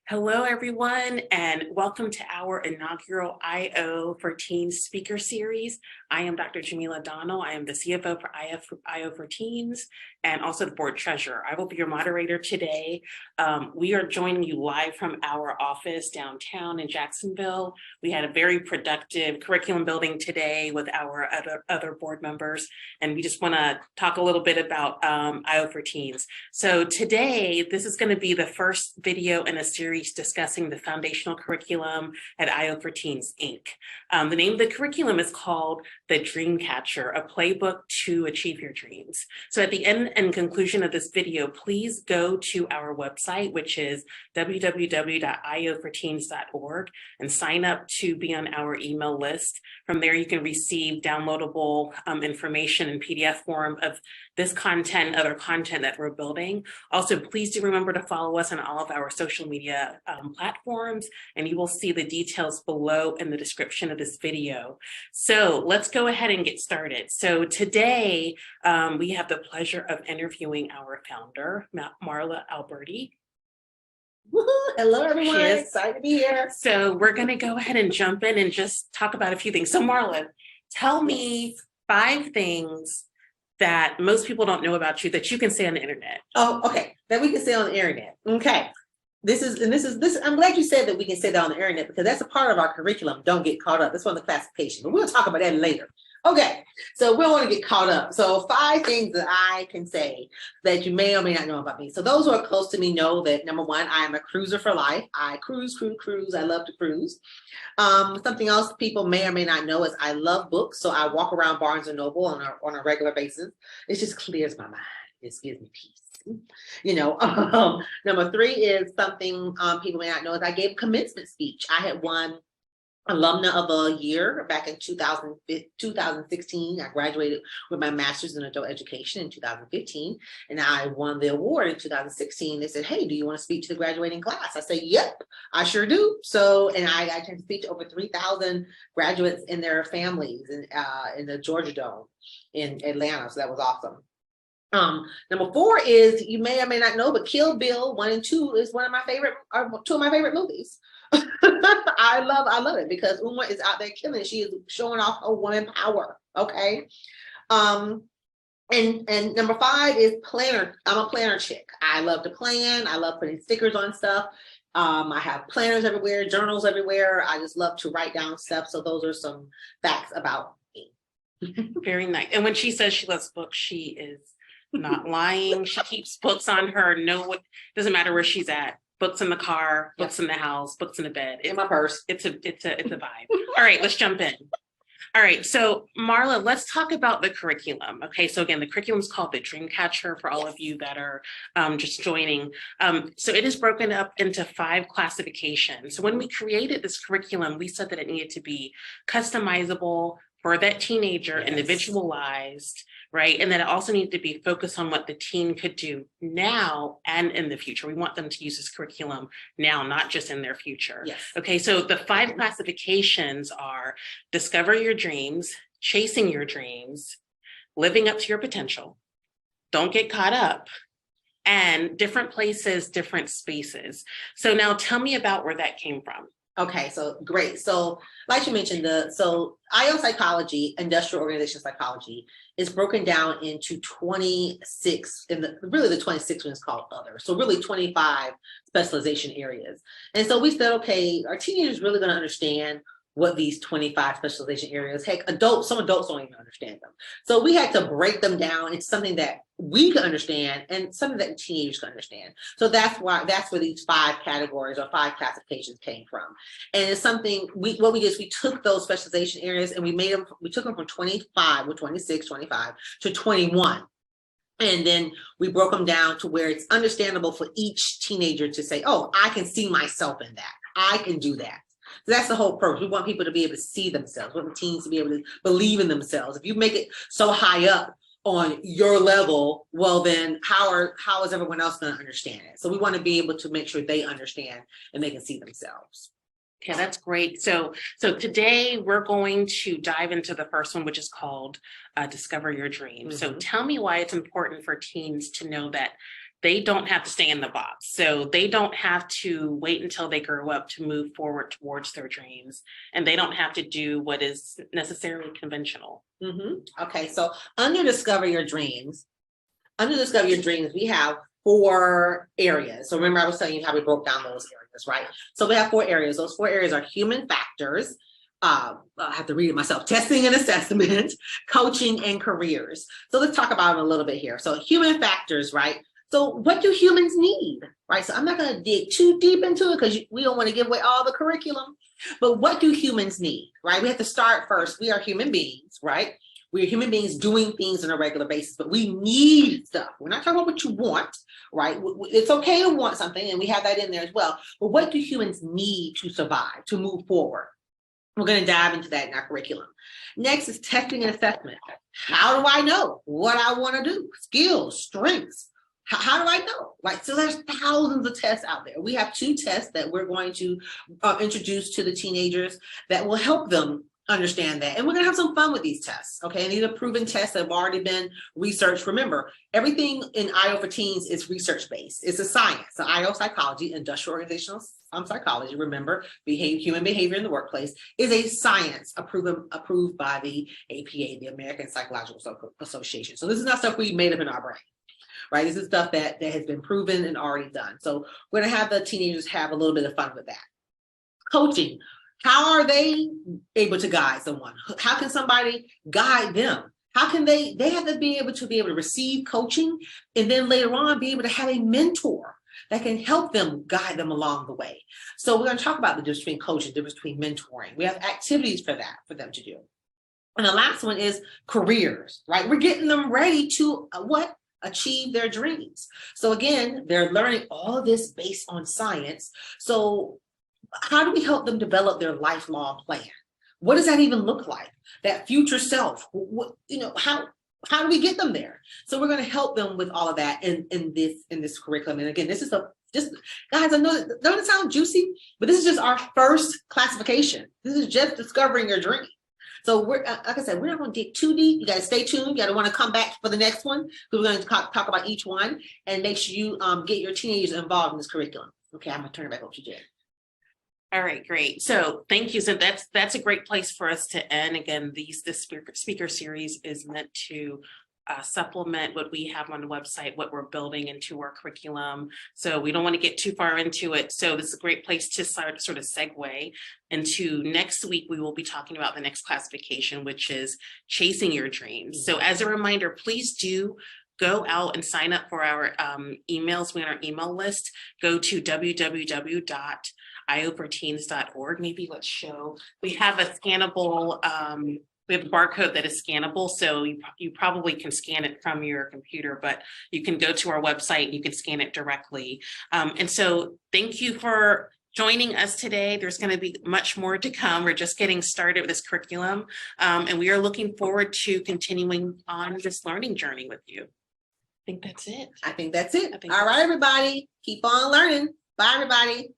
Hello, everyone, and welcome to our inaugural IO for Teens speaker series. I am Dr. Jamila Donnell. I am the CFO for IO for Teens and also the board treasurer. I will be your moderator today. We are joining you live from our office downtown in Jacksonville. We had a very productive curriculum building today with our other board members, and we just want to talk a little bit about IO for Teens. So today, this is going to be the first video in a series discussing the foundational curriculum at IO for Teens, Inc. The name of the curriculum is called the Dreamcatcher, a playbook to achieve your dreams. So at the end and conclusion of this video, please go to our website, which is www.ioforteens.org, and sign up to be on our email list. From there, you can receive downloadable information in PDF form of this content, other content that we're building. Also, please do remember to follow us on all of our social media platforms, and you will see the details below in the description of this video. So let's go ahead and get started. So today, we have the pleasure of interviewing our founder, Marla Alberti. Hello, everyone. Excited to be here. So we're going to go ahead and jump in and just talk about a few things. So Marla, tell me 5 things that most people don't know about you that you can say on the internet. Oh, okay. That we can say on the internet. Okay. This is. I'm glad you said that we can say that on the internet, because that's a part of our curriculum. Don't get caught up. That's one of the classifications, but we'll talk about that later. Okay. So we don't want to get caught up. So 5 things that I can say that you may or may not know about me. So those who are close to me know that, number 1, I am a cruiser for life. I cruise. I love to cruise. Something else people may or may not know is I love books. So I walk around Barnes and Noble on a regular basis. It just clears my mind. It gives me peace. You know, number 3 is something people may not know is I gave a commencement speech. I had won Alumna of the Year back in 2016. I graduated with my master's in adult education in 2015, and I won the award in 2016. They said, "Hey, do you want to speak to the graduating class?" I said, "Yep, I sure do." So, and I tend to speak to over 3,000 graduates and their families in the Georgia Dome in Atlanta. So that was awesome. Number 4 is, you may or may not know, but Kill Bill 1 and 2 is 2 of my favorite movies. I love it because Uma is out there killing. She is showing off her woman power. Okay. And number 5 is planner. I'm a planner chick. I love to plan. I love putting stickers on stuff. I have planners everywhere, journals everywhere. I just love to write down stuff. So those are some facts about me. Very nice. And when she says she loves books, she is not lying. She keeps books on her. Doesn't matter where she's at. Books in the car, books in the house, books in the bed. In my purse. It's a vibe. All right, let's jump in. All right, so Marla, let's talk about the curriculum. Okay, so again, the curriculum is called the Dreamcatcher for all of you that are just joining. So it is broken up into 5 classifications. So when we created this curriculum, we said that it needed to be customizable for that teenager, individualized, right? And then it also needed to be focused on what the teen could do now and in the future. We want them to use this curriculum now, not just in their future. Yes. Okay, so the 5 classifications are discover your dreams, chasing your dreams, living up to your potential, don't get caught up, and different places, different spaces. So now tell me about where that came from. Okay, so great. So like you mentioned, IO psychology, industrial organization psychology, is broken down into 26, and the 26th one is called other. So really 25 specialization areas. And so we said, okay, our teenagers really going to understand what these 25 specialization areas. Heck, some adults don't even understand them. So we had to break them down into something that we could understand and something that teenagers could understand. So that's where these 5 categories or 5 classifications came from. And it's something we took those specialization areas and we took them from 25 or 26, 25 to 21. And then we broke them down to where it's understandable for each teenager to say, oh, I can see myself in that. I can do that. So that's the whole purpose. We want people to be able to see themselves. We want the teens to be able to believe in themselves. If you make it so high up on your level, well, then how is everyone else going to understand it? So we want to be able to make sure they understand and they can see themselves. Okay, that's great. So today we're going to dive into the first one, which is called Discover Your Dreams. So tell me why it's important for teens to know that they don't have to stay in the box. So they don't have to wait until they grow up to move forward towards their dreams. And they don't have to do what is necessarily conventional. Okay, so under Discover Your Dreams, we have 4 areas. So remember, I was telling you how we broke down those areas, right? So we have 4 areas. Those 4 areas are human factors. I have to read it myself. Testing and assessment, coaching, and careers. So let's talk about them a little bit here. So human factors, right? So what do humans need, right? So I'm not going to dig too deep into it because we don't want to give away all the curriculum. But what do humans need, right? We have to start first. We are human beings, right? We are human beings doing things on a regular basis, but we need stuff. We're not talking about what you want, right? It's okay to want something, and we have that in there as well. But what do humans need to survive, to move forward? We're going to dive into that in our curriculum. Next is testing and assessment. How do I know what I want to do? Skills, strengths. How do I know? Right. So there's thousands of tests out there. We have 2 tests that we're going to introduce to the teenagers that will help them understand that. And we're going to have some fun with these tests. Okay. And these are proven tests that have already been researched. Remember, everything in IO for Teens is research based. It's a science. So IO psychology, industrial organizational psychology, remember, human behavior in the workplace, is a science approved by the APA, the American Psychological Association. So this is not stuff we made up in our brain. Right, this is stuff that has been proven and already done. So we're going to have the teenagers have a little bit of fun with that. Coaching. How are they able to guide someone? How can somebody guide them? How can they have to be able to receive coaching, and then later on be able to have a mentor that can help them, guide them along the way. So we're going to talk about the difference between coaching, the difference between mentoring. We have activities for that, for them to do. And the last one is careers, right? We're getting them ready to achieve their dreams. So again, they're learning all of this based on science. So how do we help them develop their lifelong plan? What does that even look like? That future self, how do we get them there? So we're going to help them with all of that in this curriculum. And again, this is just guys, I know it doesn't sound juicy, but this is just our first classification. This is just discovering your dream. So we're, like I said, we're not going to dig too deep. You got to stay tuned. You got to want to come back for the next one, because we're going to talk about each one and make sure you get your teenagers involved in this curriculum. Okay, I'm going to turn it back over to Jen. All right, great. So thank you. So that's a great place for us to end. Again, this speaker series is meant to supplement what we have on the website, what we're building into our curriculum. So we don't want to get too far into it. So this is a great place to sort of segue into next week. We will be talking about the next classification, which is chasing your dreams. So as a reminder, please do go out and sign up for our emails. We're on our email list. Go to www.ioforteens.org. Maybe let's show. We have a scannable, we have a barcode that is scannable. So you probably can scan it from your computer, but you can go to our website and you can scan it directly. And so thank you for joining us today. There's going to be much more to come. We're just getting started with this curriculum. And we are looking forward to continuing on this learning journey with you. I think that's it. All right, everybody. Keep on learning. Bye, everybody.